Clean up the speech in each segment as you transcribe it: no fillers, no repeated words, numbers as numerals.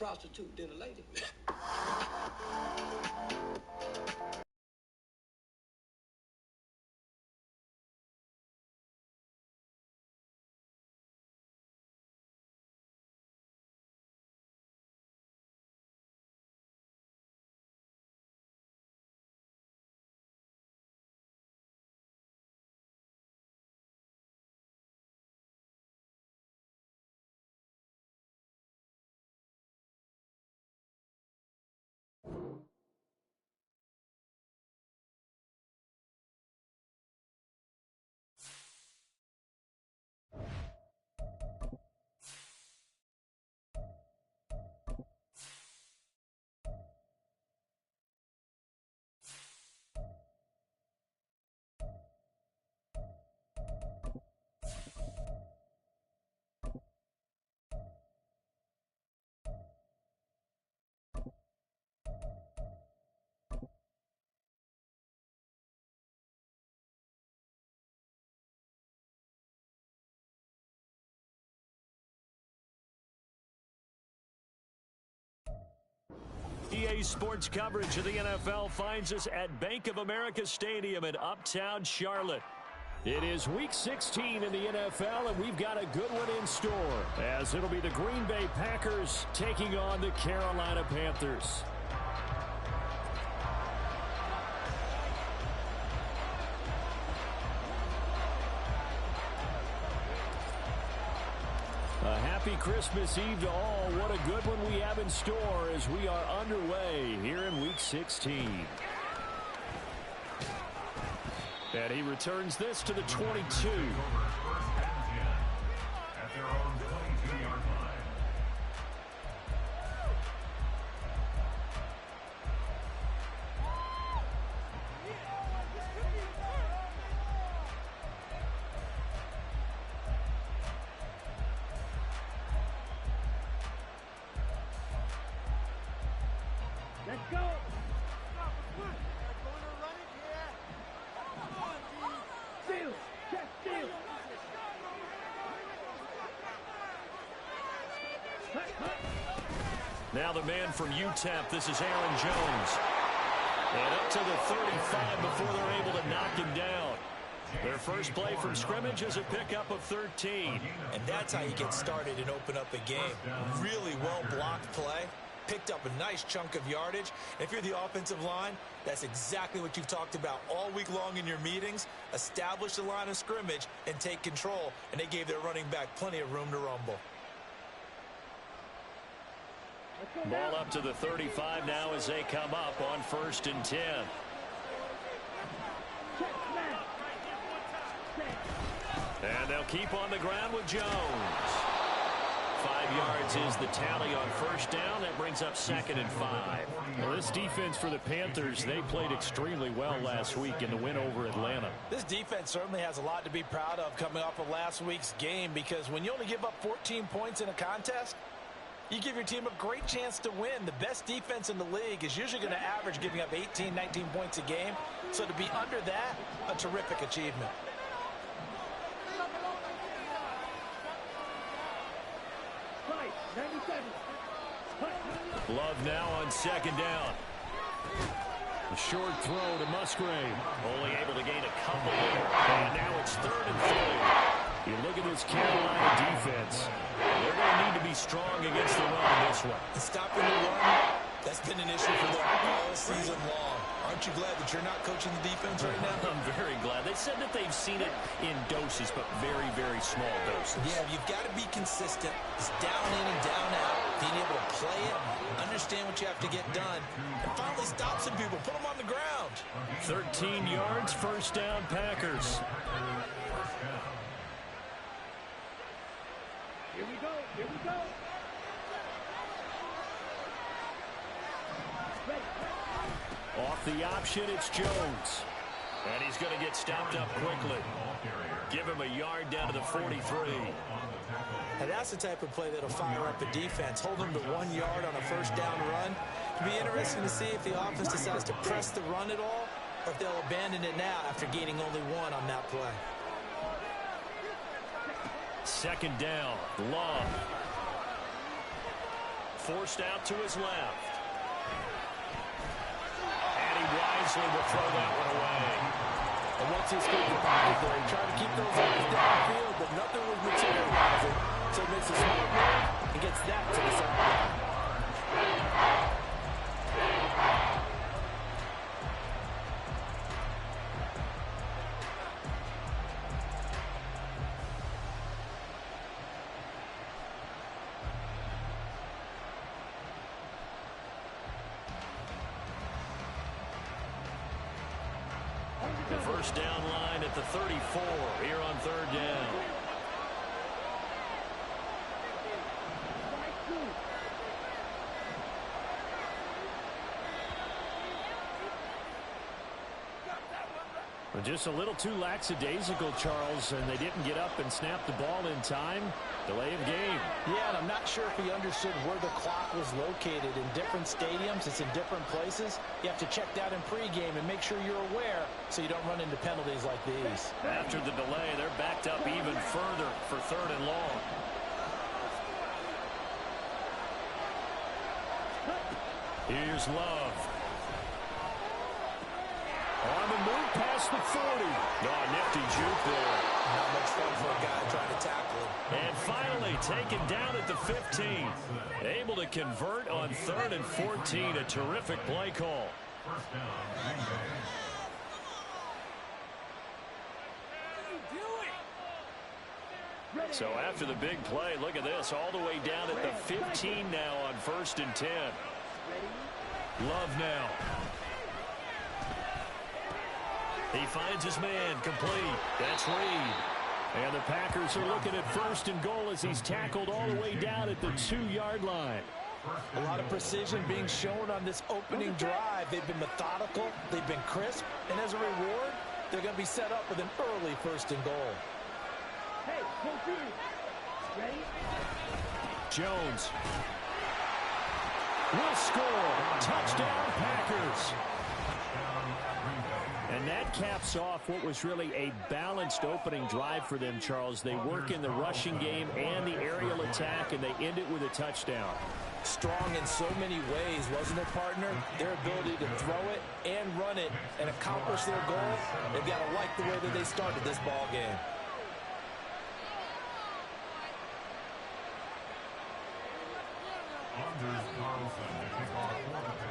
prostitute than a lady. EA Sports coverage of the NFL finds us at Bank of America Stadium in Uptown Charlotte. It is Week 16 in the NFL, and we've got a good one in store, as it'll be the Green Bay Packers taking on the Carolina Panthers. A happy Christmas Eve to all. What a good one we have in store as we are underway here in Week 16. And he returns this to the 22. At their own 22-yard line. Let's go. Now the man from UTEP, this is Aaron Jones. And up to the 35 before they're able to knock him down. Their first play from scrimmage is a pickup of 13. And that's how you get started and open up a game. Really well-blocked play. Picked up a nice chunk of yardage. And if you're the offensive line, that's exactly what you've talked about all week long in your meetings. Establish the line of scrimmage and take control. And they gave their running back plenty of room to rumble. Ball up to the 35 now as they come up on 1st and 10. And they'll keep on the ground with Jones. 5 yards is the tally on 1st down. That brings up 2nd and 5. Well, this defense for the Panthers, they played extremely well last week in the win over Atlanta. This defense certainly has a lot to be proud of coming off of last week's game, because when you only give up 14 points in a contest, you give your team a great chance to win. The best defense in the league is usually going to average giving up 18, 19 points a game. So to be under that, a terrific achievement. Love now on 2nd down. A short throw to Musgrave. Only able to gain a couple there. And now it's 3rd and 3. You look at this Carolina defense. They're going to need to be strong against the run in this one. And stopping the run, that's been an issue for them all season long. Aren't you glad that you're not coaching the defense right now? I'm very glad. They said that they've seen it in doses, but very, very small doses. Yeah, you've got to be consistent. It's down in and down out. Being able to play it, understand what you have to get done, and finally stop some people, put them on the ground. 13 yards, 1st down, Packers. Here we go. Here we go. Off the option, it's Jones. And he's going to get stopped up quickly. Give him a yard down to the 43. And that's the type of play that'll fire up the defense. Hold them to 1 yard on a 1st down run. It'll be interesting to see if the offense decides to press the run at all, or if they'll abandon it now after gaining only 1 on that play. 2nd down, Long. forced out to his left. And he wisely will throw that one away. And once he escaped the pocket there, he tried to keep those eyes downfield, but nothing was materializing. So he makes a smart move and gets that to the sideline. The first down line at the 34 here on third down. Just a little too lackadaisical, Charles, and they didn't get up and snap the ball in time. Delay of game. Yeah, and I'm not sure if he understood where the clock was located. In different stadiums, it's in different places. You have to check that in pregame and make sure you're aware so you don't run into penalties like these. After the delay, they're backed up even further for third and long. Here's Love. On the move past the 40. Oh, nifty juke there. Not much fun for a guy trying to tackle him. And finally taken down at the 15. Able to convert on 3rd and 14. A terrific play call. First down, Green Bay. So after the big play, look at this. All the way down at the 15 now on 1st and 10. Love now. He finds his man complete. That's Reed. And the Packers are looking at 1st and goal as he's tackled all the way down at the 2-yard line. A lot of precision being shown on this opening drive. They've been methodical. They've been crisp. And as a reward, they're going to be set up with an early 1st and goal. Hey, ready? Jones will score. Touchdown, Packers. And that caps off what was really a balanced opening drive for them, Charles. They work in the rushing game and the aerial attack, and they end it with a touchdown. Strong in so many ways, wasn't it, partner? Their ability to throw it and run it and accomplish their goal, they've got to like the way that they started this ball game.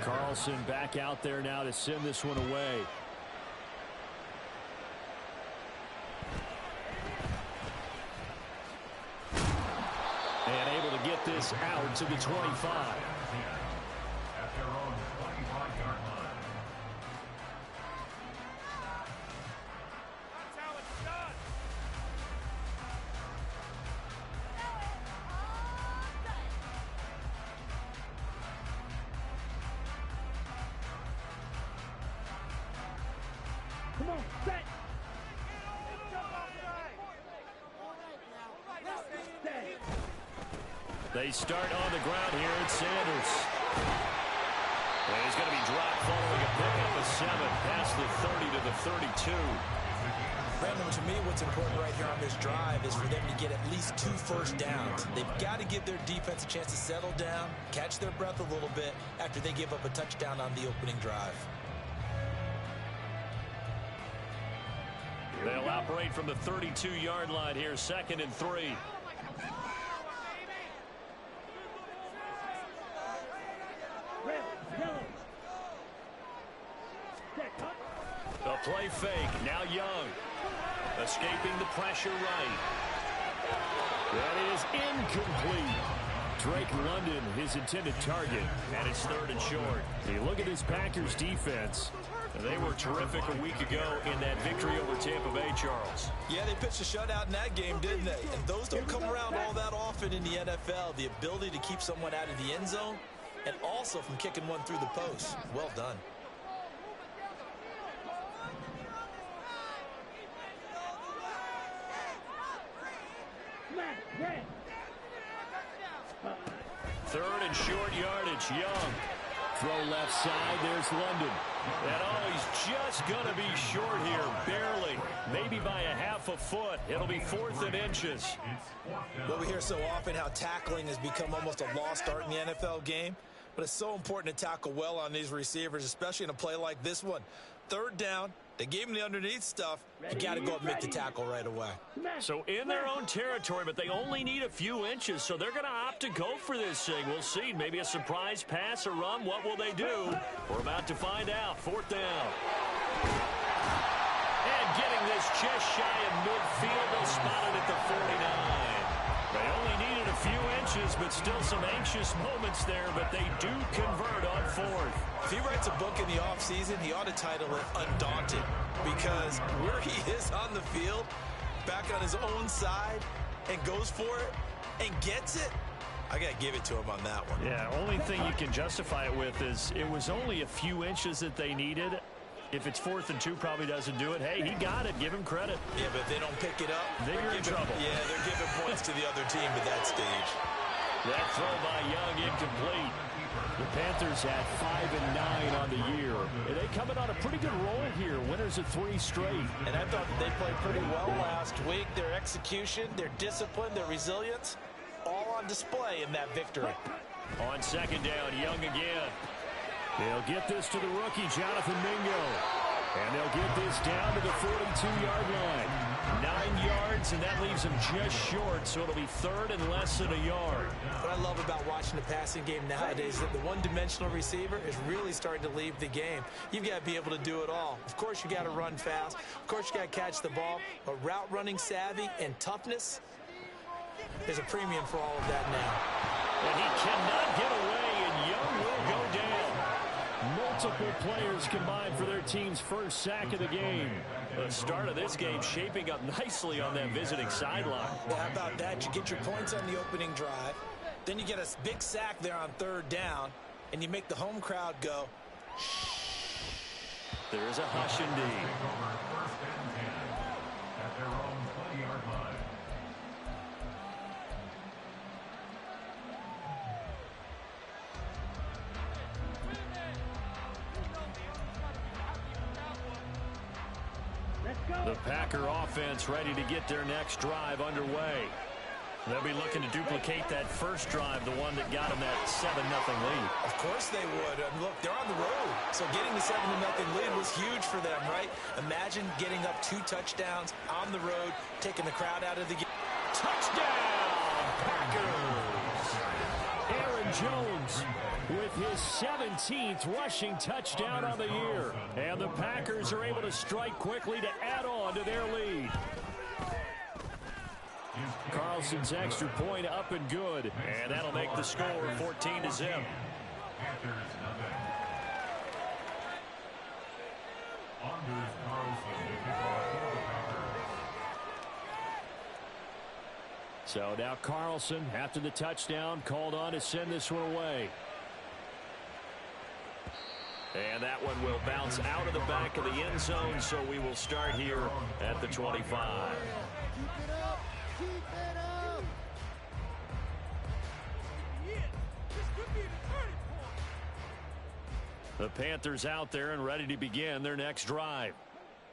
Carlson back out there now to send this one away. And able to get this out to the 25. At their own 25-yard line. Come on, set. They start on the ground here at Sanders. And he's going to be dropped following a pickup of 7 past the 30 to the 32. Brandon, to me, what's important right here on this drive is for them to get at least 2 first downs. They've got to give their defense a chance to settle down, catch their breath a little bit after they give up a touchdown on the opening drive. They'll operate from the 32-yard line here, 2nd and 3. A play fake. Now Young. Escaping the pressure right. That is incomplete. Drake London, his intended target, and it's 3rd and short. You look at this Packers defense. They were terrific a week ago in that victory over Tampa Bay, Charles. Yeah, they pitched a shutout in that game, didn't they? And those don't come around all that often in the NFL. The ability to keep someone out of the end zone and also from kicking one through the post. Well done. Red. 3rd and short yardage. Young throw left side. There's London. And oh, he's just going to be short here, barely. Maybe by a half a foot. It'll be 4th and inches. Well, we hear so often how tackling has become almost a lost art in the NFL game. But it's so important to tackle well on these receivers, especially in a play like this one. 3rd down, they gave him the underneath stuff. You got to go up and make the tackle right away. So in their own territory, but they only need a few inches, so they're going to opt to go for this thing. We'll see. Maybe a surprise pass or run. What will they do? We're about to find out. 4th down. And getting this just shy of midfield. They'll spot it at the 49. They only needed a few inches, but still some anxious moments there, but they do convert on 4th. If he writes a book in the offseason, he ought to title it Undaunted, because where he is on the field, back on his own side, and goes for it, and gets it, I got to give it to him on that one. Yeah, only thing you can justify it with is it was only a few inches that they needed. If it's 4th and 2, probably doesn't do it. Hey, he got it. Give him credit. Yeah, but if they don't pick it up, they're in trouble. Yeah, they're giving points to the other team at that stage. That throw by Young incomplete. The Panthers at 5-9 on the year. And they coming on a pretty good roll here. Winners of 3 straight. And I thought that they played pretty well last week. Their execution, their discipline, their resilience, all on display in that victory. On 2nd down, Young again. They'll get this to the rookie, Jonathan Mingo. And they'll get this down to the 42-yard line. 9 yards, and that leaves them just short, so it'll be 3rd and less than a yard. What I love about watching the passing game nowadays is that the one-dimensional receiver is really starting to leave the game. You've got to be able to do it all. Of course, you got to run fast. Of course, you got to catch the ball. But route running savvy and toughness, there's a premium for all of that now. And he cannot get away, and Young will go down. Multiple players combined for their team's first sack of the game. The start of this game shaping up nicely on that visiting sideline. Well, how about that? You get your points on the opening drive. Then you get a big sack there on 3rd down, and you make the home crowd go, shh. There is a hush indeed. At their own 20-yard line. The Packer offense ready to get their next drive underway. They'll be looking to duplicate that first drive, the one that got them that 7-0 lead. Of course they would. Look, they're on the road, so getting the 7-0 lead was huge for them, right? Imagine getting up 2 touchdowns on the road, taking the crowd out of the game. Touchdown, Packers! Aaron Jones with his 17th rushing touchdown on the year. And the Packers are able to strike quickly to add on to their lead. Carlson's extra point up and good. And that'll make the score 14-0. So now Carlson, after the touchdown, called on to send this one away. And that one will bounce out of the back of the end zone, so we will start here at the 25. Keep it up. Keep it up. The Panthers out there and ready to begin their next drive.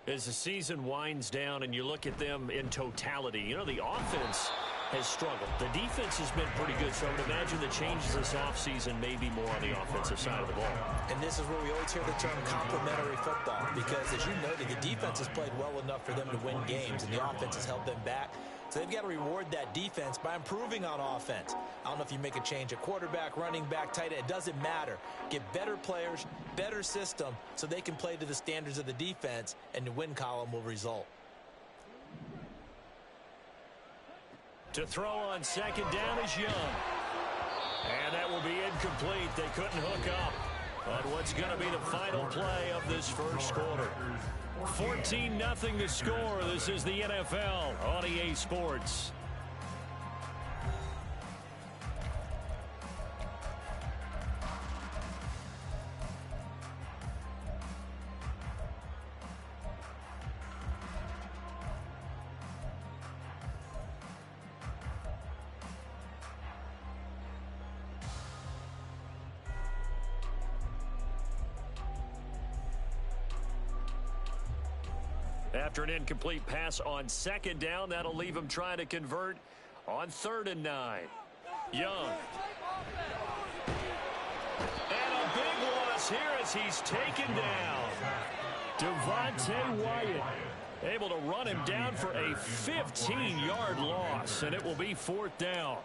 As the season winds down and you look at them in totality, you know, the offense has struggled. The defense has been pretty good, so I would imagine the changes this offseason may be more on the offensive side of the ball. And this is where we always hear the term complementary football, because as you noted, the defense has played well enough for them to win games, and the offense has held them back. So they've got to reward that defense by improving on offense. I don't know if you make a change at quarterback, running back, tight end. It doesn't matter. Get better players, better system, so they can play to the standards of the defense, and the win column will result. To throw on 2nd down is Young. And that will be incomplete. They couldn't hook up on what's going to be the final play of this first quarter. 14-0 the score. This is the NFL on EA Sports. After an incomplete pass on second down, that'll leave him trying to convert on 3rd and 9. Young. And a big loss here as he's taken down. Devontae Wyatt able to run him down for a 15-yard loss, and it will be 4th down.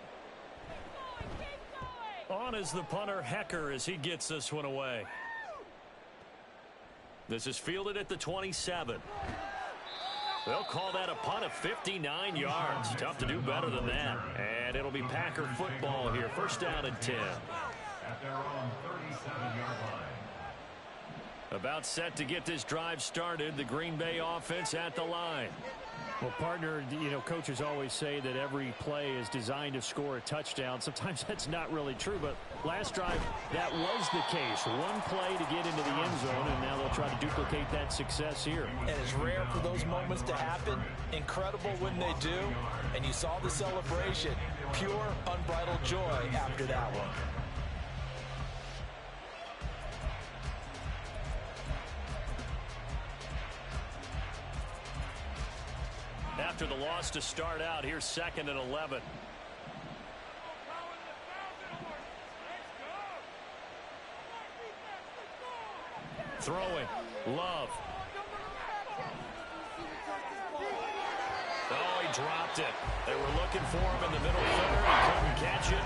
On is the punter, Hecker, as he gets this one away. This is fielded at the 27. They'll call that a punt of 59 yards. Tough to do better than that. And it'll be Packer football here. 1st down and 10. At their own 37-yard line. About set to get this drive started. The Green Bay offense at the line. Well, partner, coaches always say that every play is designed to score a touchdown. Sometimes that's not really true, but last drive, that was the case. One play to get into the end zone, and now they'll try to duplicate that success here. And it's rare for those moments to happen. Incredible when they do. And you saw the celebration. Pure, unbridled joy after that one. After the loss to start out, here's 2nd and 11. Throwing. Love. Oh, he dropped it. They were looking for him in the middle third. He couldn't catch it.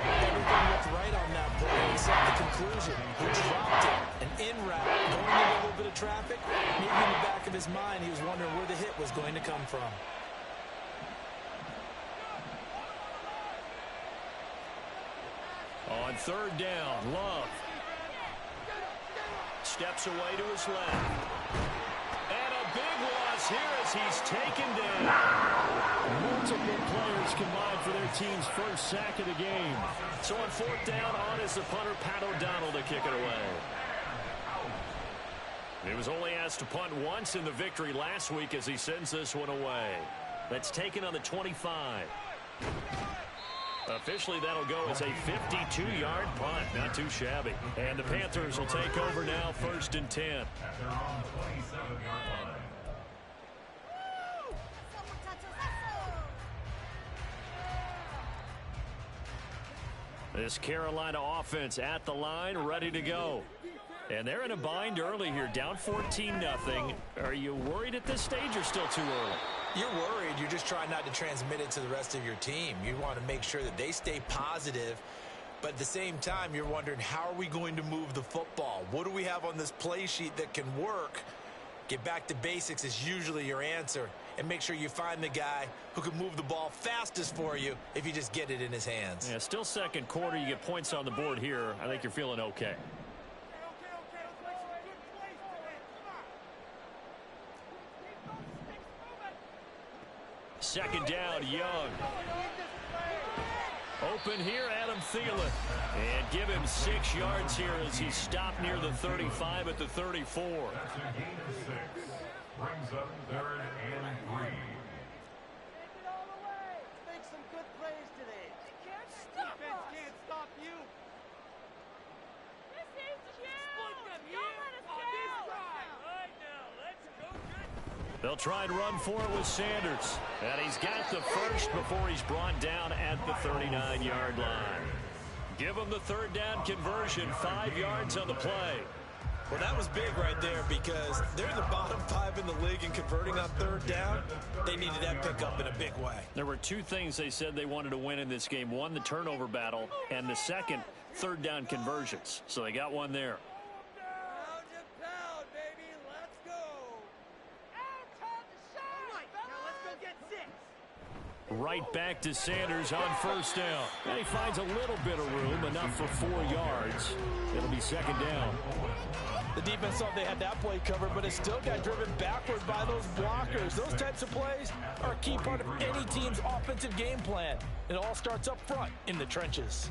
Everything looked right on that play except the conclusion. He dropped it. An in route, going into a little bit of traffic. Maybe in the back of his mind, he was wondering where the hit was going to come from. On 3rd down, Love. Steps away to his left. And a big loss here as he's taken down. Multiple players combined for their team's first sack of the game. So on 4th down, on is the punter, Pat O'Donnell, to kick it away. He was only asked to punt once in the victory last week as he sends this one away. That's taken on the 25. Officially, that'll go as a 52-yard punt. Not too shabby. And the Panthers will take over now, 1st and 10. At their own 27-yard line. This Carolina offense at the line, ready to go. And they're in a bind early here, down 14-0. Are you worried at this stage or still too early? You're worried. You're just trying not to transmit it to the rest of your team. You want to make sure that they stay positive. But at the same time, you're wondering, how are we going to move the football? What do we have on this play sheet that can work? Get back to basics is usually your answer. And make sure you find the guy who can move the ball fastest for you if you just get it in his hands. Yeah, still 2nd quarter. You get points on the board here. I think you're feeling okay. Second down, Young. Open here, Adam Thielen. And give him 6 yards here as he stopped near the 35 at the 34. That's a gain of 6. Brings up 3rd and 3. Make some good plays today. Defense can't stop you. This is you. Don't let us go. Right now, let's go good. They'll try and run for it with Sanders. And he's got the first before he's brought down at the 39-yard line. Give him the 3rd down conversion, 5 yards on the play. Well, that was big right there because they're in the bottom 5 in the league in converting on 3rd down. They needed that pickup in a big way. There were 2 things they said they wanted to win in this game. One, the turnover battle, and the second, 3rd down conversions. So they got one there. Pound and pound, baby. Let's go. Now let's go get 6. Right back to Sanders on 1st down. And he finds a little bit of room, enough for 4 yards. It'll be 2nd down. The defense thought they had that play covered, but it still got driven backward by those blockers. Those types of plays are a key part of any team's offensive game plan. It all starts up front in the trenches.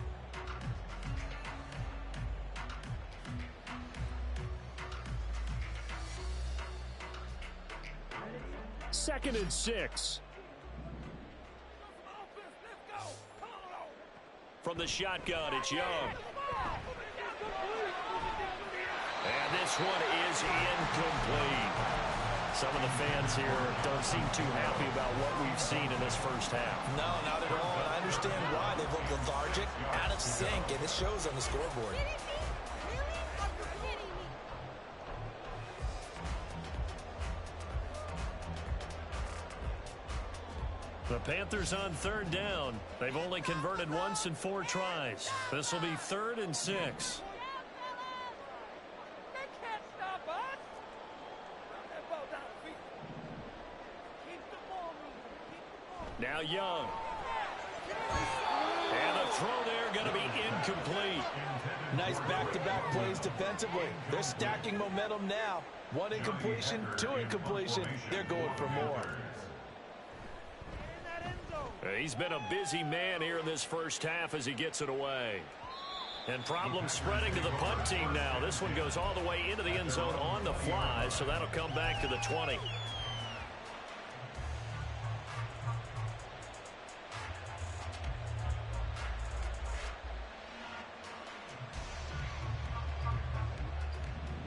Second and 6. From the shotgun, it's Young. And this one is incomplete. Some of the fans here don't seem too happy about what we've seen in this first half. No, not at all. And I understand why. They've looked lethargic, out of sync, and it shows on the scoreboard. The Panthers on third down. They've only converted once in 4 tries. This will be 3rd and 6. They can't stop us. Run that ball down the field. Keep the ball moving. Keep the ball. Now Young. And the throw there going to be incomplete. Nice back-to-back plays defensively. They're stacking momentum now. 1 incompletion, 2 incompletion. They're going for more. He's been a busy man here in this first half as he gets it away. And problems spreading to the punt team now. This one goes all the way into the end zone on the fly, so that'll come back to the 20.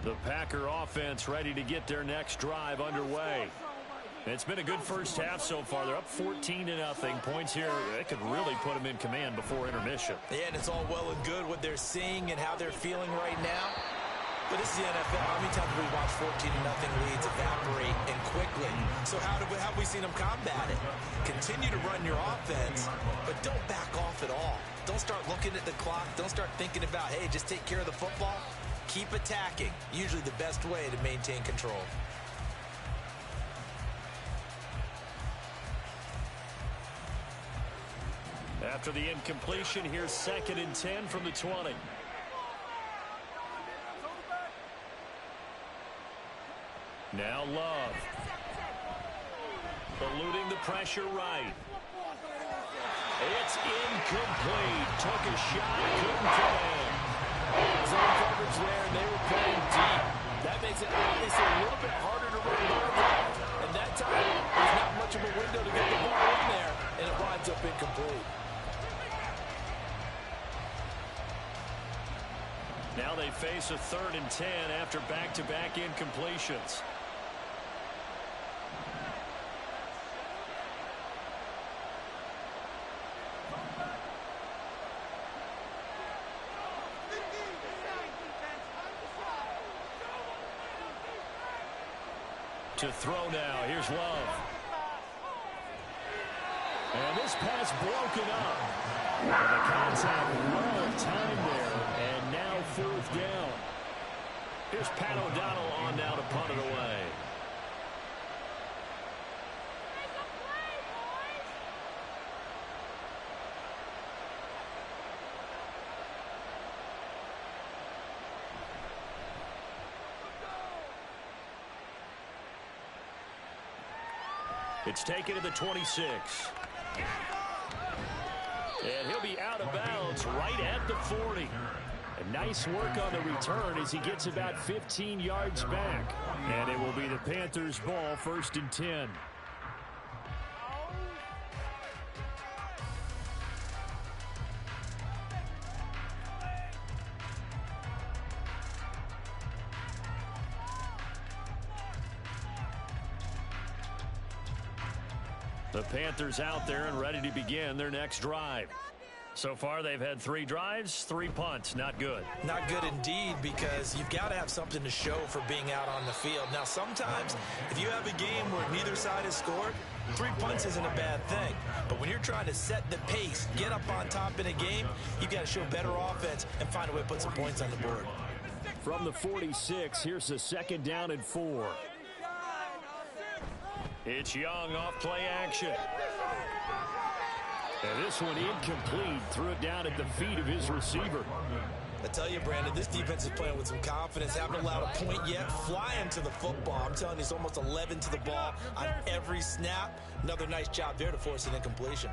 The Packer offense ready to get their next drive underway. It's been a good first half so far. They're up 14-0. Points here, that could really put them in command before intermission. Yeah, and it's all well and good what they're seeing and how they're feeling right now. But this is the NFL. How many times have we watched 14-0 leads evaporate and quickly? So how have we seen them combat it? Continue to run your offense, but don't back off at all. Don't start looking at the clock. Don't start thinking about, hey, just take care of the football. Keep attacking. Usually the best way to maintain control. After the incompletion, here's 2nd and 10 from the 20. Now Love. Eluding the pressure right. It's incomplete. Took a shot, couldn't get in. Zone coverage there, and they were playing deep. That makes it obviously a little bit harder to run the ball. And that time, there's not much of a window to get the ball in there, and it winds up incomplete. Now they face a 3rd and 10 after back-to-back incompletions. To throw now, here's Love. And this pass broken up. And the contact well timed there, and now 4th down. Here's Pat O'Donnell on now to punt it away. It's taken to the 26. And he'll be out of bounds right at the 40. A nice work on the return as he gets about 15 yards back. And it will be the Panthers' ball, 1st and 10. The Panthers out there and ready to begin their next drive. So far, they've had 3 drives, 3 punts. Not good. Not good indeed, because you've got to have something to show for being out on the field. Now, sometimes, if you have a game where neither side has scored, 3 punts isn't a bad thing. But when you're trying to set the pace, get up on top in a game, you've got to show better offense and find a way to put some points on the board. From the 46, here's the 2nd down and 4. It's Young off play action. And this one incomplete. Threw it down at the feet of his receiver. I tell you, Brandon, this defense is playing with some confidence. Haven't allowed a point yet. Flying to the football. I'm telling you, it's almost 11 to the ball on every snap. Another nice job there to force an incompletion.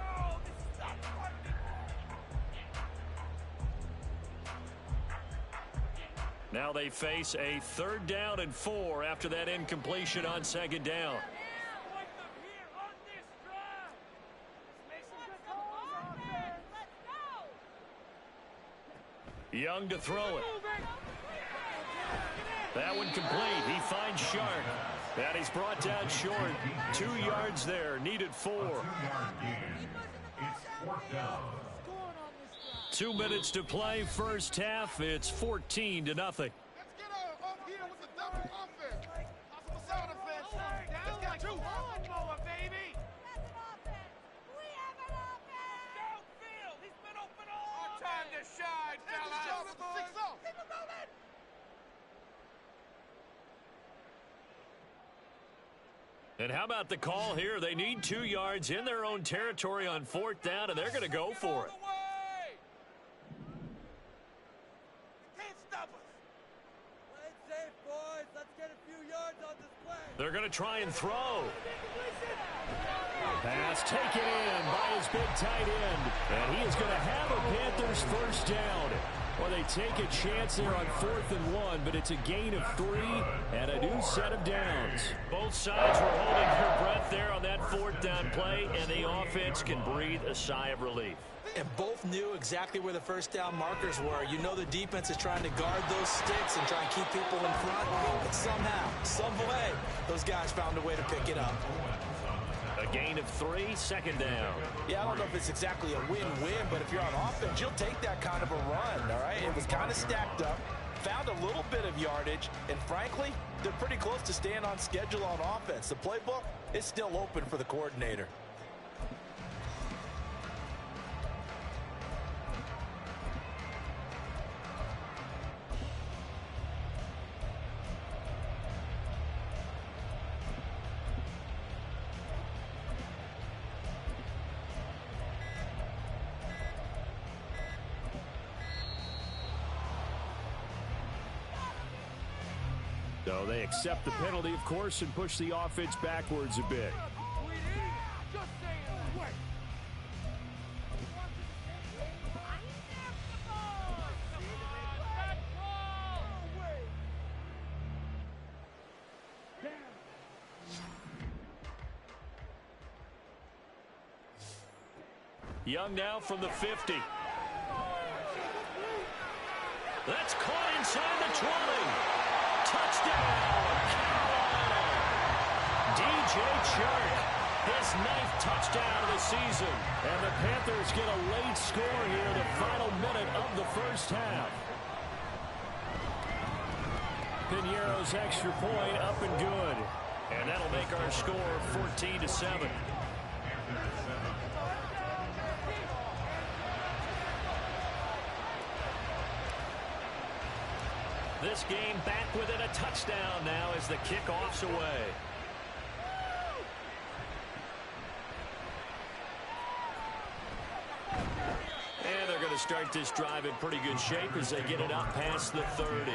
Now they face a 3rd down and 4 after that incompletion on 2nd down. Young to throw it. That one complete. He finds Shark. And he's brought down short. 2 yards there. Needed 4. 2-yard gain. It's 4th down. 2 minutes to play. First half. It's 14-0. Let's get up here with the double offense. Hustle side offense. Let's get 2. Lawnmower, baby. That's an offense. We have an offense. Downfield. He's been open all Our time to shine, fellas. Keep it moving. And how about the call here? They need 2 yards in their own territory on 4th down, and they're going to go for it. Can't stop us. Play it safe, boys. Let's get a few yards on this play. They're going to try and throw. Pass taken in by his big tight end. And he is going to have a Panthers first down. Well, they take a chance there on 4th and 1, but it's a gain of 3 and a new set of downs. Both sides were holding their breath there on that 4th down play, and the offense can breathe a sigh of relief. And both knew exactly where the first down markers were. You know the defense is trying to guard those sticks and try and keep people in front. But somehow, some way, those guys found a way to pick it up. A gain of 3, 2nd down. Yeah, I don't know if it's exactly a win-win, but if you're on offense, you'll take that kind of a run, all right? It was kind of stacked up, found a little bit of yardage, and frankly, they're pretty close to staying on schedule on offense. The playbook is still open for the coordinator. So they accept the penalty, of course, and push the offense backwards a bit. Just saying. Wait. Young now from the 50. That's caught inside the 20. Touchdown, Carolina. DJ Chark, his 9th touchdown of the season. And the Panthers get a late score here in the final minute of the first half. Piñeiro's extra point up and good. And that'll make our score 14-7. This game back within a touchdown now as the kickoff's away. And they're going to start this drive in pretty good shape as they get it up past the 30. At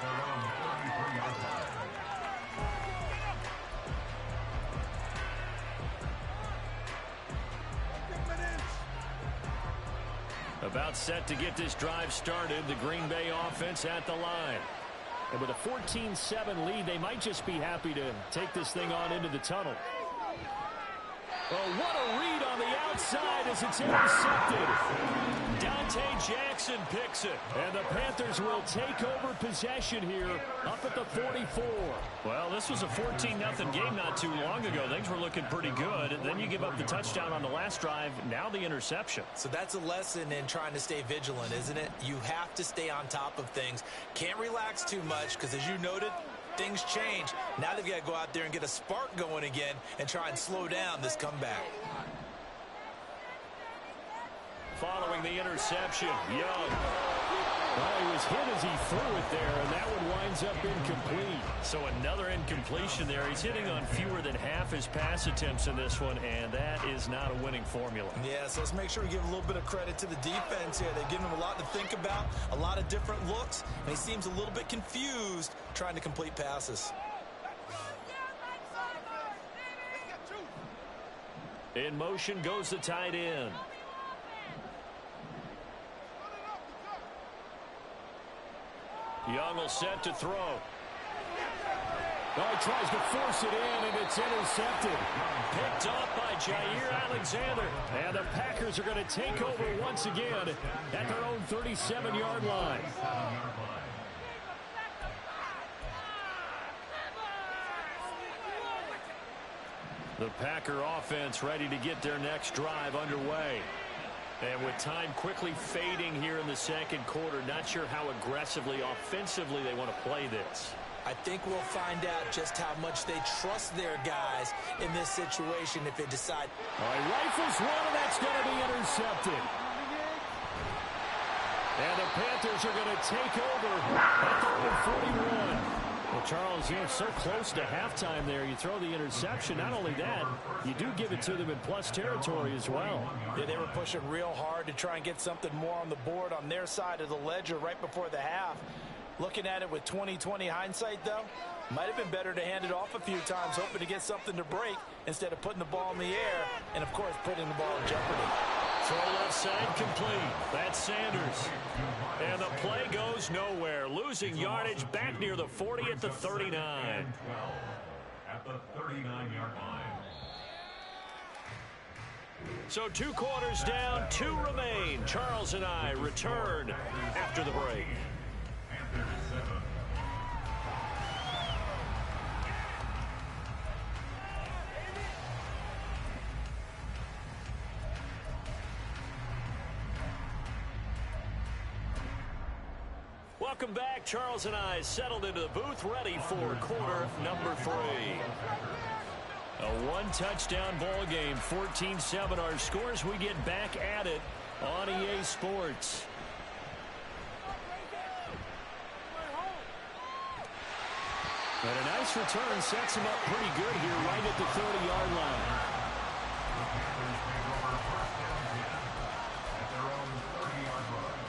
their own 33-yard line. About set to get this drive started. The Green Bay offense at the line. And with a 14-7 lead, they might just be happy to take this thing on into the tunnel. Oh, what a read on the outside as it's intercepted. Dante Jackson picks it. And the Panthers will take over possession here up at the 44. Well, this was a 14-0 game not too long ago. Things were looking pretty good. And then you give up the touchdown on the last drive. Now the interception. So that's a lesson in trying to stay vigilant, isn't it? You have to stay on top of things. Can't relax too much because, as you noted, things change. Now they've got to go out there and get a spark going again and try and slow down this comeback. Following the interception, Young. Well, he was hit as he threw it there, and that one winds up incomplete. So another incompletion there. He's hitting on fewer than half his pass attempts in this one, and that is not a winning formula. Yeah, so let's make sure we give a little bit of credit to the defense here. They've given him a lot to think about, a lot of different looks, and he seems a little bit confused trying to complete passes. In motion goes the tight end. Young will set to throw. Oh, he tries to force it in, and it's intercepted. Picked up by Jair Alexander. And the Packers are going to take over once again at their own 37-yard line. The Packer offense ready to get their next drive underway. And with time quickly fading here in the second quarter, not sure how aggressively, offensively they want to play this. I think we'll find out just how much they trust their guys in this situation if they decide. All right, rifles one, and that's going to be intercepted. And the Panthers are going to take over at their own 41. Well, Charles, so close to halftime there. You throw the interception. Not only that, you do give it to them in plus territory as well. Yeah, they were pushing real hard to try and get something more on the board on their side of the ledger right before the half. Looking at it with 20/20 hindsight, though, might have been better to hand it off a few times, hoping to get something to break instead of putting the ball in the air and, of course, putting the ball in jeopardy. Throw left side complete. That's Sanders. And the play goes nowhere. Losing yardage back near the 40 at the 39. At the 39-yard line. So 2 quarters down, 2 remain. Charles and I return after the break. Panthers 7. Welcome back. Charles and I settled into the booth, ready for quarter number 3. A one-touchdown ball game, 14-7 our scores. We get back at it on EA Sports. And a nice return sets him up pretty good here right at the 30-yard line. At their own 30-yard line.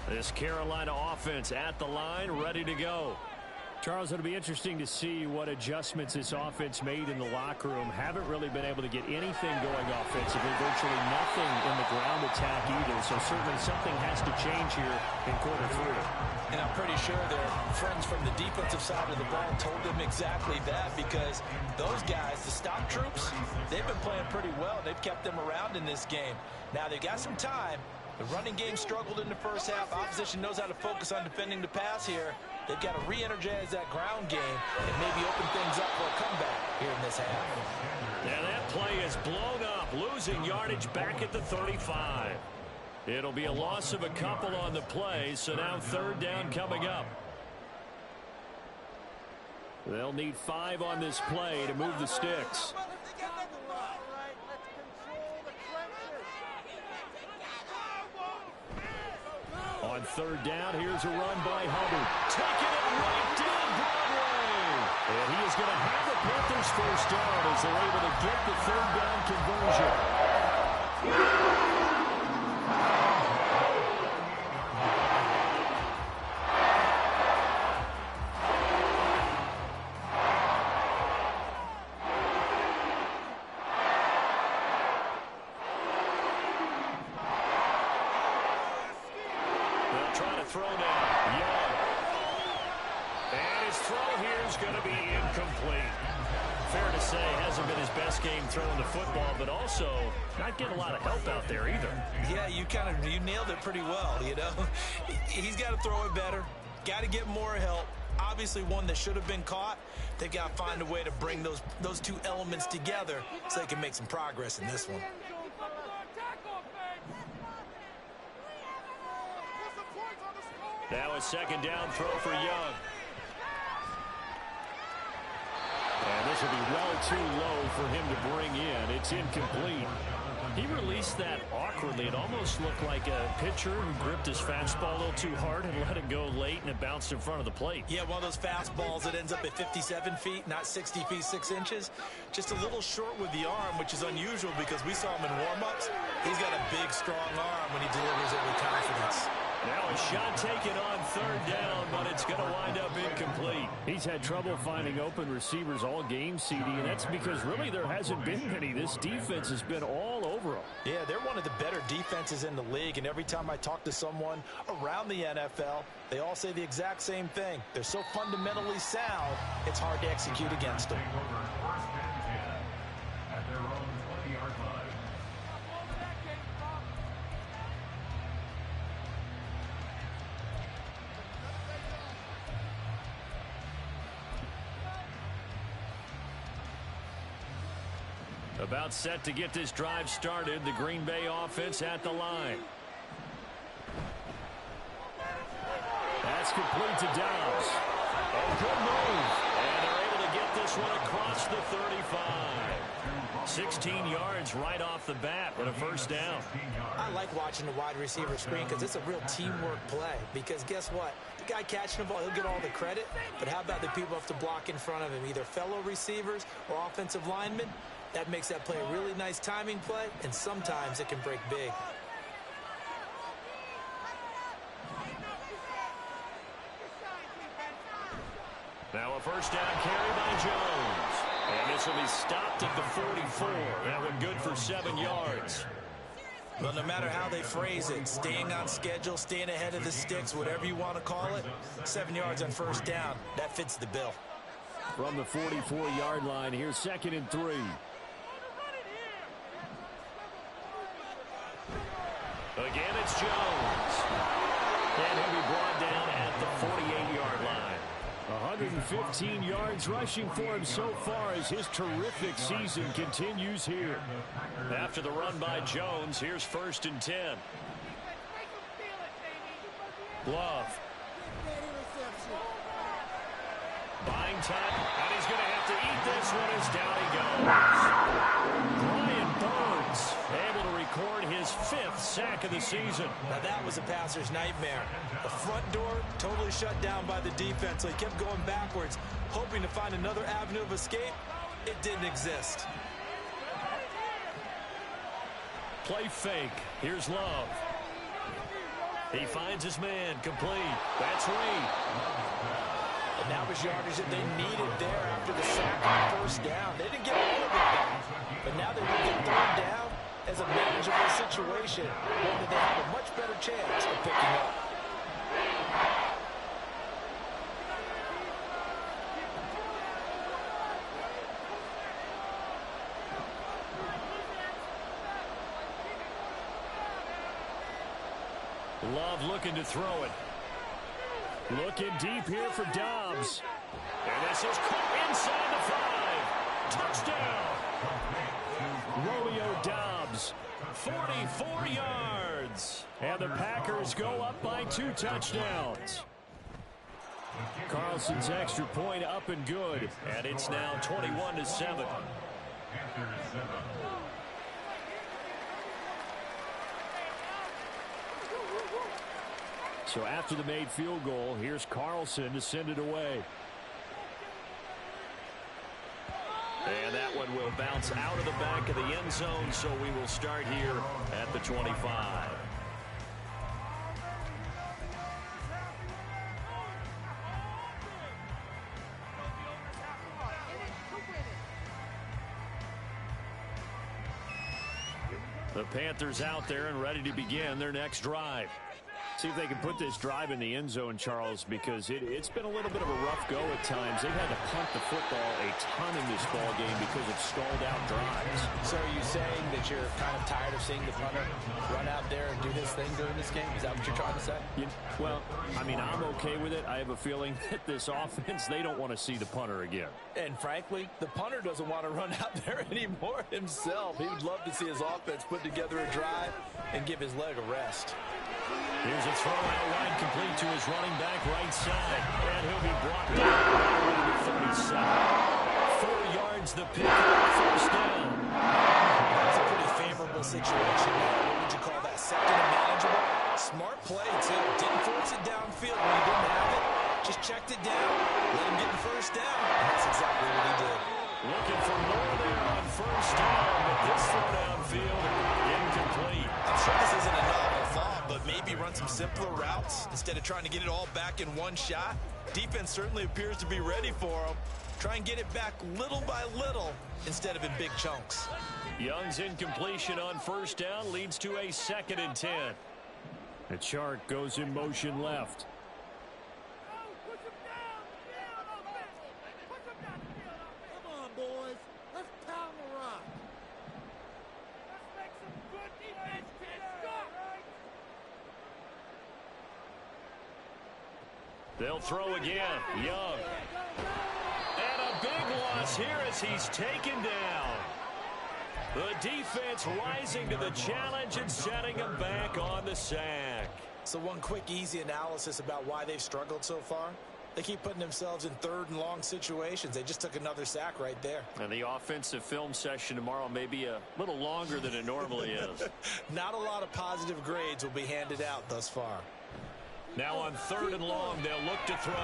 This Carolina offense at the line, ready to go. Charles, it'll be interesting to see what adjustments this offense made in the locker room. Haven't really been able to get anything going offensively, virtually nothing in the ground attack either. So certainly something has to change here in quarter 3. And I'm pretty sure their friends from the defensive side of the ball told them exactly that, because those guys, the stop troops, they've been playing pretty well. They've kept them around in this game. Now they've got some time. The running game struggled in the first half. Opposition knows how to focus on defending the pass here. They've got to re-energize that ground game and maybe open things up for a comeback here in this half. Now that play is blown up, losing yardage back at the 35. It'll be a loss of a couple on the play, so now 3rd down coming up. They'll need 5 on this play to move the sticks. On 3rd down, here's a run by Hubbard. Taking it right down Broadway. And he is going to have the Panthers first down as they're able to get the 3rd down conversion. Throwing the football, but also not getting a lot of help out there either. Yeah, you nailed it pretty well, you know. He's got to throw it better, got to get more help. Obviously one that should have been caught. They've got to find a way to bring those two elements together so they can make some progress in this one. Now a 2nd down throw for Young. And this will be well too low for him to bring in. It's incomplete. He released that awkwardly. It almost looked like a pitcher who gripped his fastball a little too hard and let it go late, and it bounced in front of the plate. Yeah, one of those fastballs that ends up at 57 feet, not 60 feet, 6 inches. Just a little short with the arm, which is unusual because we saw him in warm-ups. He's got a big, strong arm when he delivers it with confidence. Now a shot taken on 3rd down, but it's going to wind up incomplete. He's had trouble finding open receivers all game, CD, and that's because really there hasn't been many. This defense has been all over them. Yeah, they're one of the better defenses in the league, and every time I talk to someone around the NFL, they all say the exact same thing. They're so fundamentally sound, it's hard to execute against them. At their own 20-yard line. About set to get this drive started. The Green Bay offense at the line. That's complete to Dobbs. Oh, good move. And they're able to get this one across the 35. 16 yards right off the bat and a first down. I like watching the wide receiver screen because it's a real teamwork play. Because guess what? The guy catching the ball, he'll get all the credit. But how about the people who have to block in front of him, either fellow receivers or offensive linemen? That makes that play a really nice timing play, and sometimes it can break big. Now a first down carry by Jones. And this will be stopped at the 44. That one good for 7 yards. Well, no matter how they phrase it, staying on schedule, staying ahead of the sticks, whatever you want to call it, 7 yards on first down, that fits the bill. From the 44-yard line, here's 2nd and 3. Again, it's Jones. And he'll be brought down at the 48-yard line. 115 yards rushing for him so far as his terrific season continues here. After the run by Jones, here's 1st and 10. Love. Buying time, and he's going to have to eat this one as down he goes. Brian Burns able to record his 5th sack of the season. Now that was a passer's nightmare. The front door totally shut down by the defense, so he kept going backwards, hoping to find another avenue of escape. It didn't exist. Play fake. Here's Love. He finds his man, complete. That's Reed. And that was yardage that they needed there after the sack on first down. They didn't get all of it back, but now they look at 3rd down as a manageable situation, one that they have a much better chance of picking up. Love looking to throw it. Looking deep here for Dobbs. And this is caught inside the 5. Touchdown. Romeo Dobbs. 44 yards. And the Packers go up by 2 touchdowns. Carlson's extra point up and good. And it's now 21-7. So after the made field goal, here's Carlson to send it away. And that one will bounce out of the back of the end zone, so we will start here at the 25. The Panthers out there and ready to begin their next drive. See if they can put this drive in the end zone, Charles, because it's been a little bit of a rough go at times. They've had to punt the football a ton in this ball game because of stalled out drives. So are you saying that you're kind of tired of seeing the punter run out there and do this thing during this game? Is that what you're trying to say? Well, I mean, I'm okay with it. I have a feeling that this offense, they don't want to see the punter again. And frankly, the punter doesn't want to run out there anymore himself. He would love to see his offense put together a drive and give his leg a rest. Here's a throw out wide, complete to his running back right side. And he'll be brought down to the 37. 4 yards the pick, first down. That's a pretty favorable situation. What would you call that? Second and manageable? Smart play, too. Didn't force it downfield when he didn't have it. Just checked it down, let him get the first down. And that's exactly what he did. Looking for more there on first down, but this throw downfield, incomplete. I'm sure this isn't a novel thought, but maybe run some simpler routes instead of trying to get it all back in one shot. Defense certainly appears to be ready for him. Try and get it back little by little instead of in big chunks. Young's incompletion on first down leads to a 2nd and 10. The Chark goes in motion left. Come on, boys. Let's pound the rock. Let's make some good defense. Can't stop. They'll throw again. Young. And a big loss here as he's taken down. The defense rising to the challenge and setting them back on the sack. So one quick, easy analysis about why they've struggled so far. They keep putting themselves in third and long situations. They just took another sack right there. And the offensive film session tomorrow may be a little longer than it normally is. Not a lot of positive grades will be handed out thus far. Now on 3rd and long, they'll look to throw.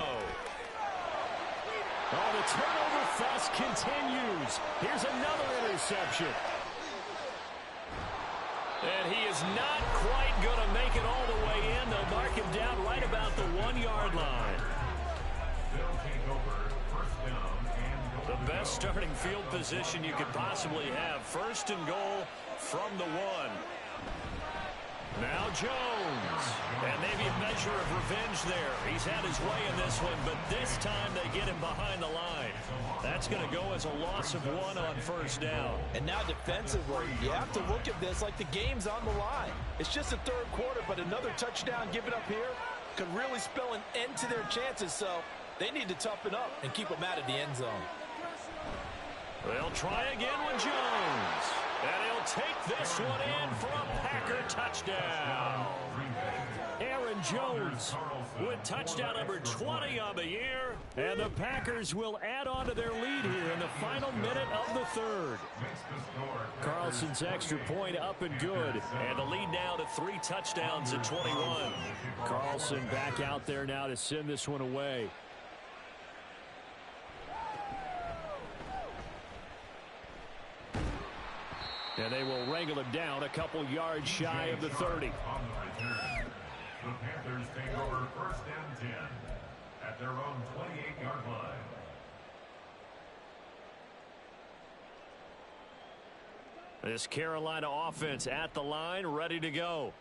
Oh, the turnover fest continues. Here's another interception. And he is not quite going to make it all the way in. They'll mark him down right about the 1-yard line. They'll take over first down and goal. The best starting field position you could possibly have. 1st and goal from the 1. Now Jones. And maybe a measure of revenge there. He's had his way in this one, but this time they get him behind the line. That's going to go as a loss of 1 on 1st down. And now defensively, you have to look at this like the game's on the line. It's just the 3rd quarter, but another touchdown given up here could really spell an end to their chances, so they need to toughen up and keep them out of the end zone. They'll try again with Jones. And he'll take this one in for a Packer touchdown. Aaron Jones with touchdown number 20 on the year. And the Packers will add on to their lead here in the final minute of the 3rd. Carlson's extra point up and good. And the lead now to 3 touchdowns at 21. Carlson back out there now to send this one away. And they will wrangle him down a couple yards shy of the 30. On the return, the Panthers take over 1st and 10 at their own 28-yard line. This Carolina offense at the line, ready to go.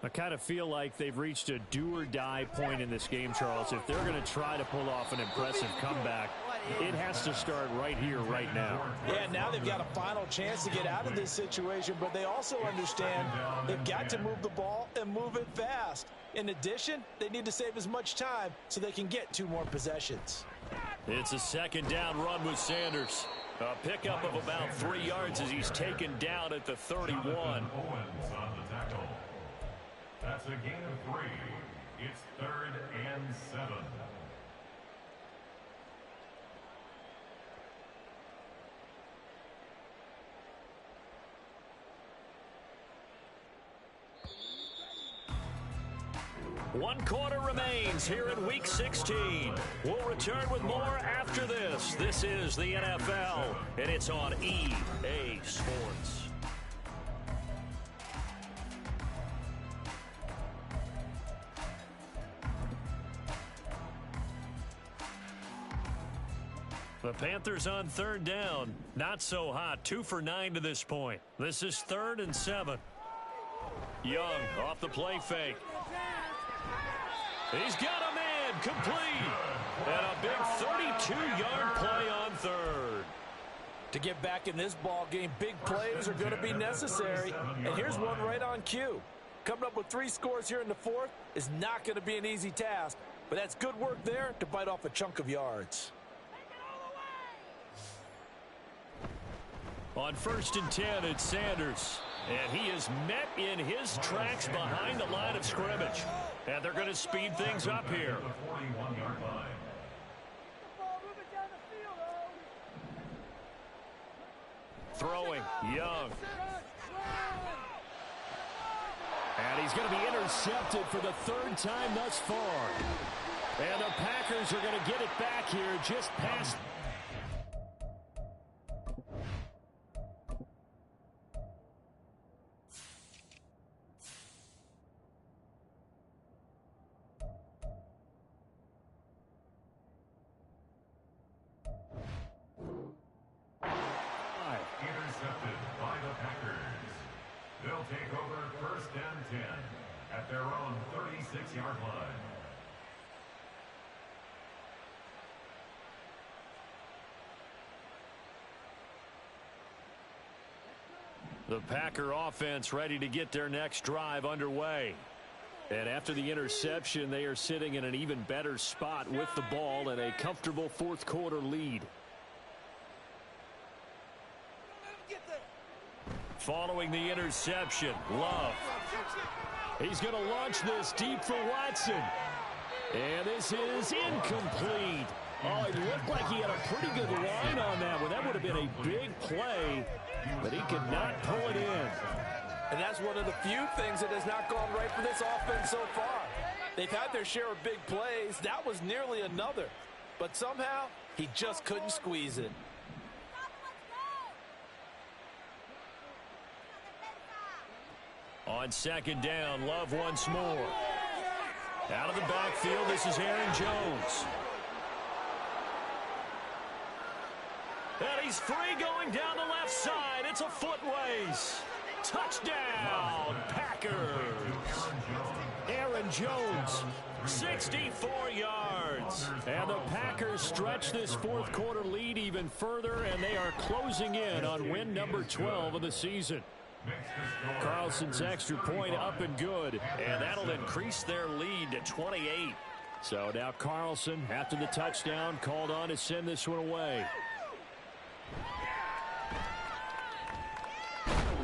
I kind of feel like they've reached a do-or-die point in this game, Charles. If they're going to try to pull off an impressive comeback, it has to start right here, right now. Yeah, now they've got a final chance to get out of this situation, but they also understand they've got to move the ball and move it fast. In addition, they need to save as much time so they can get 2 more possessions. It's a 2nd down run with Sanders. A pickup of about 3 yards as he's taken down at the 31. Owens on the tackle. That's a gain of 3. It's 3rd and 7. One quarter remains here in Week 16. We'll return with more after this. This is the NFL, and it's on EA Sports. The Panthers on 3rd down. Not so hot. 2 for 9 to this point. This is 3rd and 7. Young off the play fake. He's got a man complete. And a big 32-yard play on 3rd. To get back in this ball game, big plays are going to be necessary. And here's one right on cue. Coming up with 3 scores here in the 4th is not going to be an easy task. But that's good work there to bite off a chunk of yards. On 1st and 10, it's Sanders. And he is met in his tracks behind the line of scrimmage. And they're going to speed things up here. The 41-yard line. Throwing, Young. And he's going to be intercepted for the 3rd time thus far. And the Packers are going to get it back here just past. Intercepted by the Packers. They'll take over 1st and 10 at their own 36-yard line. The Packer offense ready to get their next drive underway. And after the interception, they are sitting in an even better spot with the ball and a comfortable 4th quarter lead. Following the interception, Love. He's going to launch this deep for Watson. And this is incomplete. Oh, it looked like he had a pretty good line on that one. That would have been a big play, but he could not pull it in. And that's one of the few things that has not gone right for this offense so far. They've had their share of big plays. That was nearly another. But somehow, he just couldn't squeeze it. On second down, Love once more. Out of the backfield, this is Aaron Jones. And he's free going down the left side. It's a foot race. Touchdown, Packers. Aaron Jones, 64 yards. And the Packers stretch this fourth quarter lead even further, and they are closing in on win number 12 of the season. Carlson's extra point up and good, and that'll increase their lead to 28. So now Carlson, after the touchdown, called on to send this one away.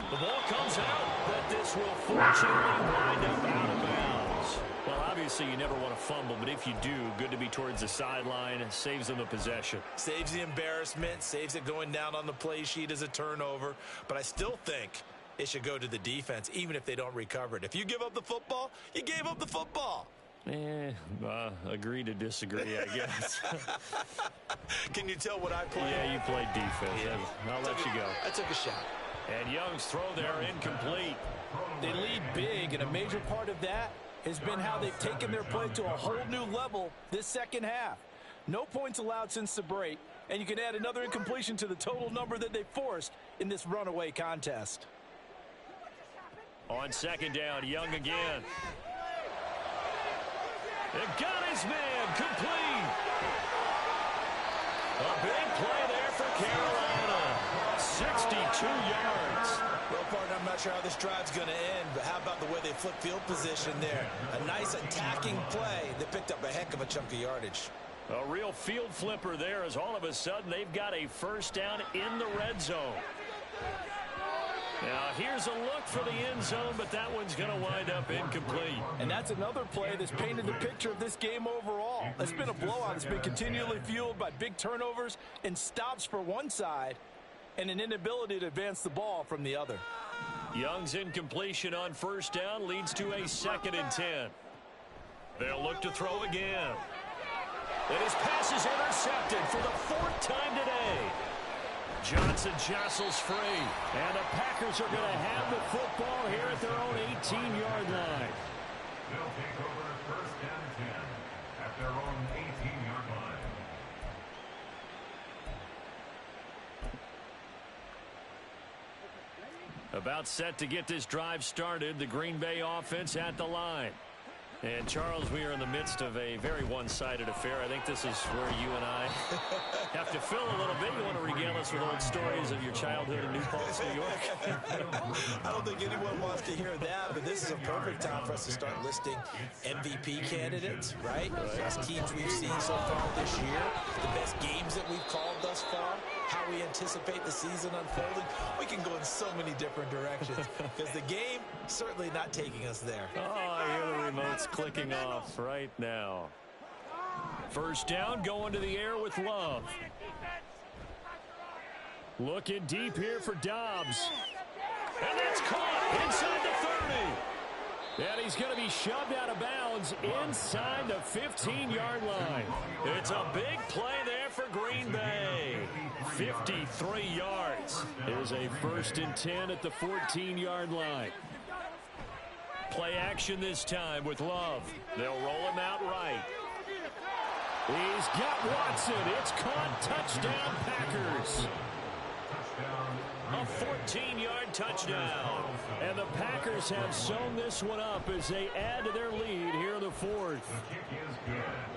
The ball comes out, but this will fortunately wind up out of bounds. Well, obviously you never want to fumble, but if you do, good to be towards the sideline. Saves them the possession. Saves the embarrassment, saves it going down on the play sheet as a turnover. But I still think it should go to the defense, even if they don't recover it. If you give up the football, you gave up the football. Agree to disagree, I guess. Can you tell what I played? Yeah, you played defense. Yeah. I'll let you go. I took a shot. And Young's throw there incomplete. They lead big, and a major part of that has been how they've taken their play to a whole new level this second half. No points allowed since the break, and you can add another incompletion to the total number that they forced in this runaway contest. On second down, Young again. It got his man complete. A big play there for Carolina. 62 yards. Well, partner, I'm not sure how this drive's going to end, but how about the way they flip field position there? A nice attacking play that picked up a heck of a chunk of yardage. A real field flipper there as all of a sudden they've got a first down in the red zone. Now, here's a look for the end zone, but that one's going to wind up incomplete. And that's another play that's painted the picture of this game overall. It's been a blowout. It's been continually fueled by big turnovers and stops for one side and an inability to advance the ball from the other. Young's incompletion on first down leads to a 2nd and 10. They'll look to throw again. And his pass is intercepted for the 4th time today. Johnson jostles free. And the Packers are going to have the football here at their own 18-yard line. They'll take over first and 10 at their own 18-yard line. About set to get this drive started, the Green Bay offense at the line. And, Charles, we are in the midst of a very one-sided affair. I think this is where you and I have to fill a little bit. You want to regale us with old stories of your childhood in New Paltz, New York? I don't think anyone wants to hear that, but this is a perfect time for us to start listing MVP candidates, right? The best teams we've seen so far this year, the best games that we've called thus far, how we anticipate the season unfolding. We can go in so many different directions because the game certainly not taking us there. Oh, I hear the remote's clicking off right now. First down, going to the air with Love. Looking deep here for Dobbs. And that's caught inside the 30. And he's going to be shoved out of bounds inside the 15-yard line. It's a big play there for Green Bay. 53 yards. There's a 1st and 10 at the 14-yard line. Play action this time with Love. They'll roll him out right. He's got Watson. It's caught. Touchdown, Packers. A 14-yard touchdown. And the Packers have sewn this one up as they add to their lead here in the 4th.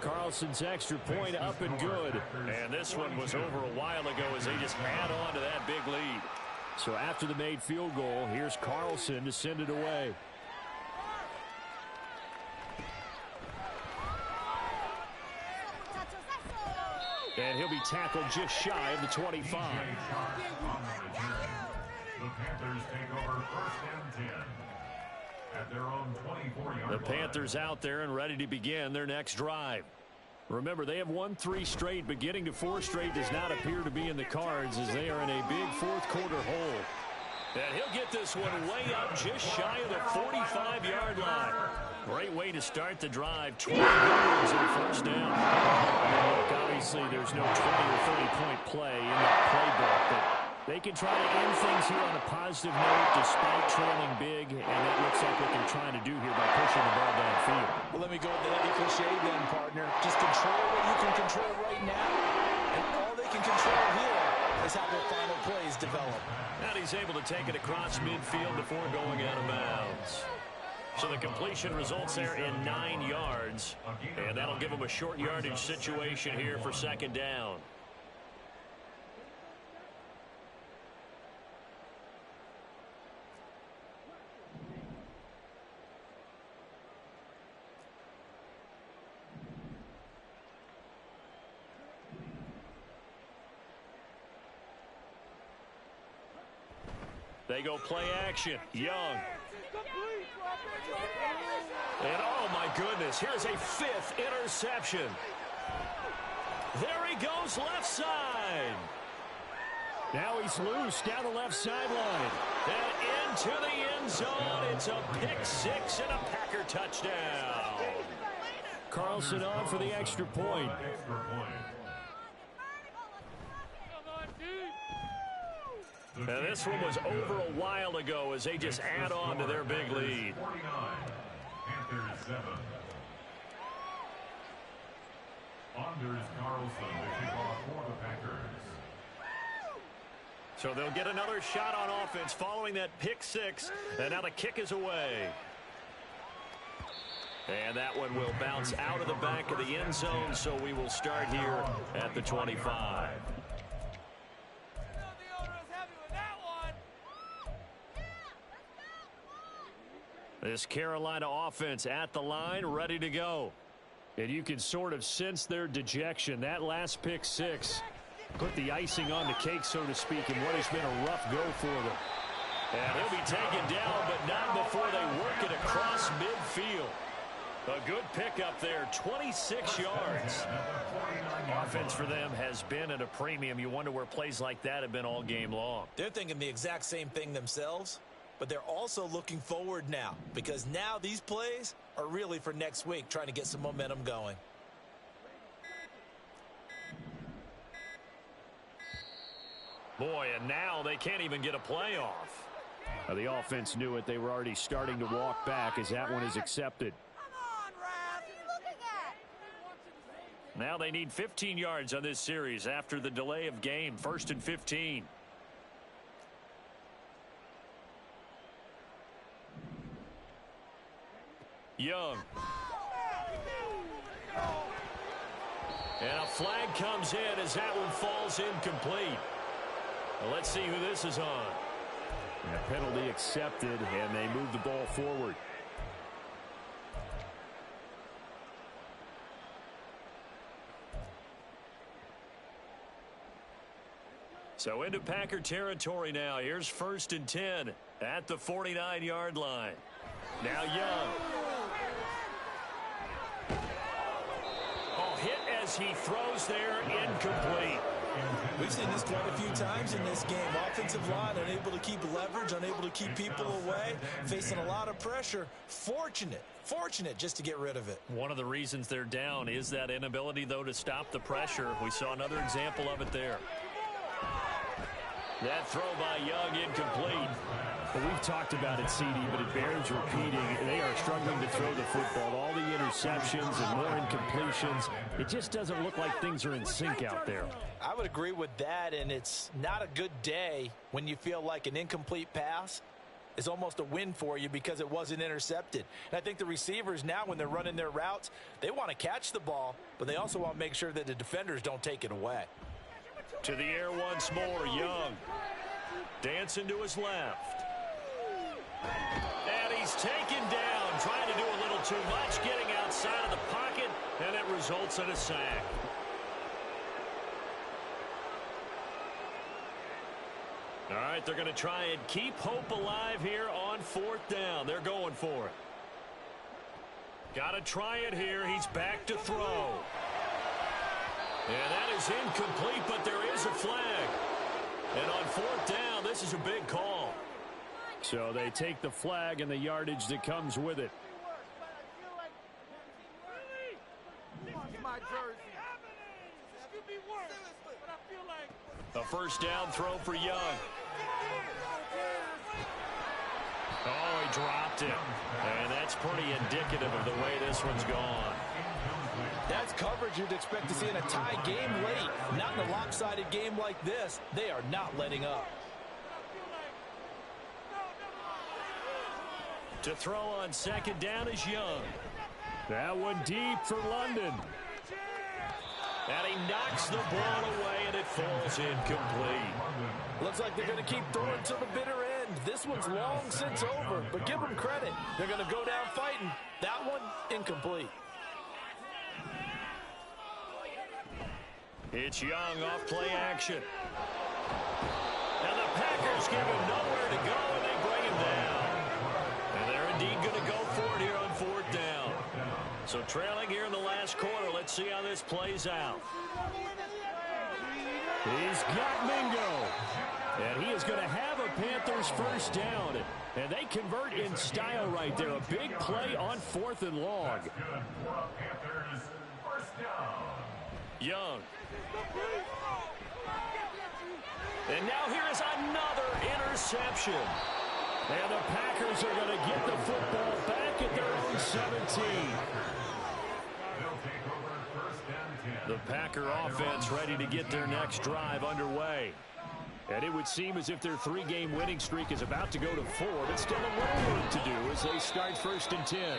Carlson's extra point up and good. And this one was over a while ago as they just add on to that big lead. So after the made field goal, here's Carlson to send it away. And he'll be tackled just shy of the 25. Panthers take over first and 10 at their own 24-yard line. The Panthers out there and ready to begin their next drive. Remember, they have won 3 straight, but getting to 4 straight does not appear to be in the cards as they are in a big fourth-quarter hole. And he'll get this one way up just shy of the 45-yard line. Great way to start the drive. 20 yards and first down. Look, obviously, there's no 20 or 30-point play in that playbook, but they can try to end things here on a positive note despite trailing big, and that looks like what they're trying to do here by pushing the ball downfield. Well, let me go with the heavy cliche then, partner. Just control what you can control right now, and all they can control here is how their final plays develop. And he's able to take it across midfield before going out of bounds. So the completion results there in 9 yards, and that'll give him a short yardage situation here for second down. They go play action. Young. And oh my goodness, here's a 5th interception. There he goes left side. Now he's loose down the left sideline. And into the end zone. It's a pick 6 and a Packer touchdown. Carlson on for the extra point. And this one was over a while ago as they just add on to their big lead. 49, Panthers 7. Anders Carlson to kick off for the Packers. So they'll get another shot on offense following that pick 6. And now the kick is away. And that one will bounce out of the back of the end zone, so we will start here at the 25. This Carolina offense at the line, ready to go. And you can sort of sense their dejection. That last pick 6 put the icing on the cake, so to speak, in what has been a rough go for them. And he'll be taken down, but not before they work it across midfield. A good pickup there, 26 yards. Offense for them has been at a premium. You wonder where plays like that have been all game long. They're thinking the exact same thing themselves, but they're also looking forward now because now these plays are really for next week, trying to get some momentum going. Boy, and now they can't even get a play off. The offense knew it. They were already starting to walk back as that one is accepted. Now they need 15 yards on this series after the delay of game. 1st and 15. Young. And a flag comes in as that one falls incomplete. Well, let's see who this is on. And a penalty accepted, and they move the ball forward. So into Packer territory now. Here's 1st and 10 at the 49-yard line. Now Young. Oh, hit as he throws there, incomplete. We've seen this quite a few times in this game. Offensive line unable to keep leverage, unable to keep people away, facing a lot of pressure. Fortunate just to get rid of it. One of the reasons they're down is that inability, though, to stop the pressure. We saw another example of it there. That throw by Young incomplete. Well, we've talked about it, CD, but it bears repeating. They are struggling to throw the football. All the interceptions and more incompletions. It just doesn't look like things are in sync out there. I would agree with that, and it's not a good day when you feel like an incomplete pass is almost a win for you because it wasn't intercepted. And I think the receivers now, when they're running their routes, they want to catch the ball, but they also want to make sure that the defenders don't take it away. To the air once more, Young. Dancing to his left. And he's taken down, trying to do a little too much, getting outside of the pocket, and it results in a sack. All right, they're going to try and keep hope alive here on 4th down. They're going for it. Got to try it here. He's back to throw. And that is incomplete, but there is a flag. And on 4th down, this is a big call. So they take the flag and the yardage that comes with it. My jersey. A first down throw for Young. Oh, he dropped it. And that's pretty indicative of the way this one's gone. That's coverage you'd expect to see in a tie game late. Not in a lopsided game like this. They are not letting up. To throw on 2nd down is Young. That one deep for London. And he knocks the ball away, and it falls incomplete. Looks like they're going to keep throwing to the bitter end. This one's long since over, but give them credit. They're going to go down fighting. That one, incomplete. It's Young off play action. And the Packers give him nowhere to go, and they bring him down. And they're indeed going to go for it here on 4th down. So trailing here in the last quarter. Let's see how this plays out. He's got Mingo. And he is going to have a Panthers first down. And they convert in style right there. A big play on 4th and long. Young. And now here is another interception. And the Packers are going to get the football back at their own 17. The Packer offense ready to get their next drive underway. And it would seem as if their 3-game winning streak is about to go to 4, but still a little work to do as they start 1st and 10.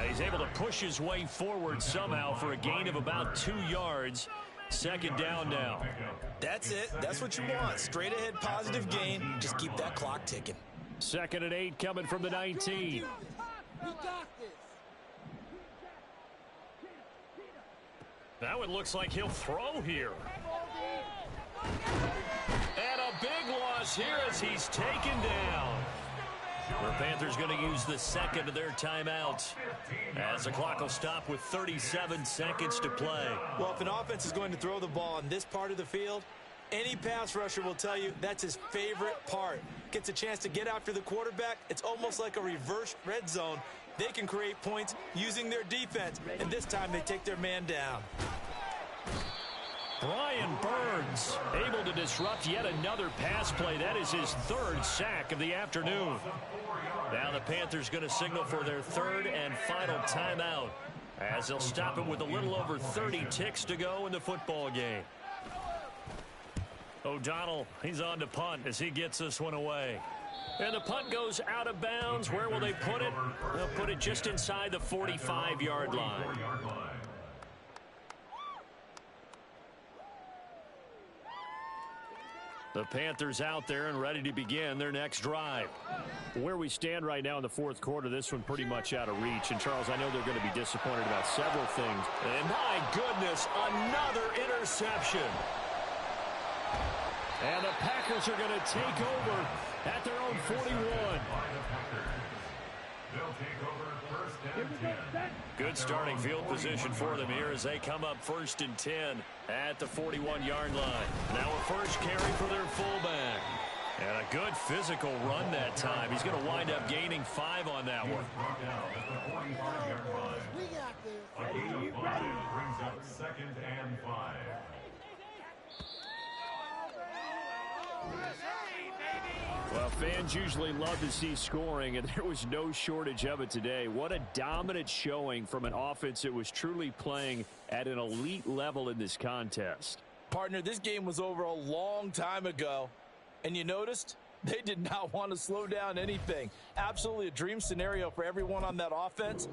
He's able to push his way forward somehow for a gain of about 2 yards. 2nd down now. That's it. That's what you want. Straight ahead positive gain. Just keep that clock ticking. 2nd and 8 coming from the 19. That one looks like he'll throw here. And a big loss here as he's taken down. The Panthers going to use the 2nd of their timeouts as the clock will stop with 37 seconds to play. Well, if an offense is going to throw the ball in this part of the field, any pass rusher will tell you that's his favorite part. Gets a chance to get after the quarterback. It's almost like a reverse red zone. They can create points using their defense, and this time they take their man down. Brian Burns able to disrupt yet another pass play. That is his 3rd sack of the afternoon. Now the Panthers going to signal for their 3rd and final timeout as they'll stop him with a little over 30 ticks to go in the football game. O'Donnell, he's on to punt as he gets this one away. And the punt goes out of bounds. Where will they put it? They'll put it just inside the 45-yard line. The Panthers out there and ready to begin their next drive. Where we stand right now in the 4th quarter, this one pretty much out of reach. And, Charles, I know they're going to be disappointed about several things. And, my goodness, another interception. And the Packers are going to take over at their own 41. Good starting field position for them here as they come up 1st and 10 at the 41-yard line. Now a first carry for their fullback. And a good physical run that time. He's going to wind up gaining 5 on that one. Brings up 2nd and 5. Well, fans usually love to see scoring, and there was no shortage of it today. What a dominant showing from an offense that was truly playing at an elite level in this contest. Partner, this game was over a long time ago, and you noticed they did not want to slow down anything. Absolutely a dream scenario for everyone on that offense.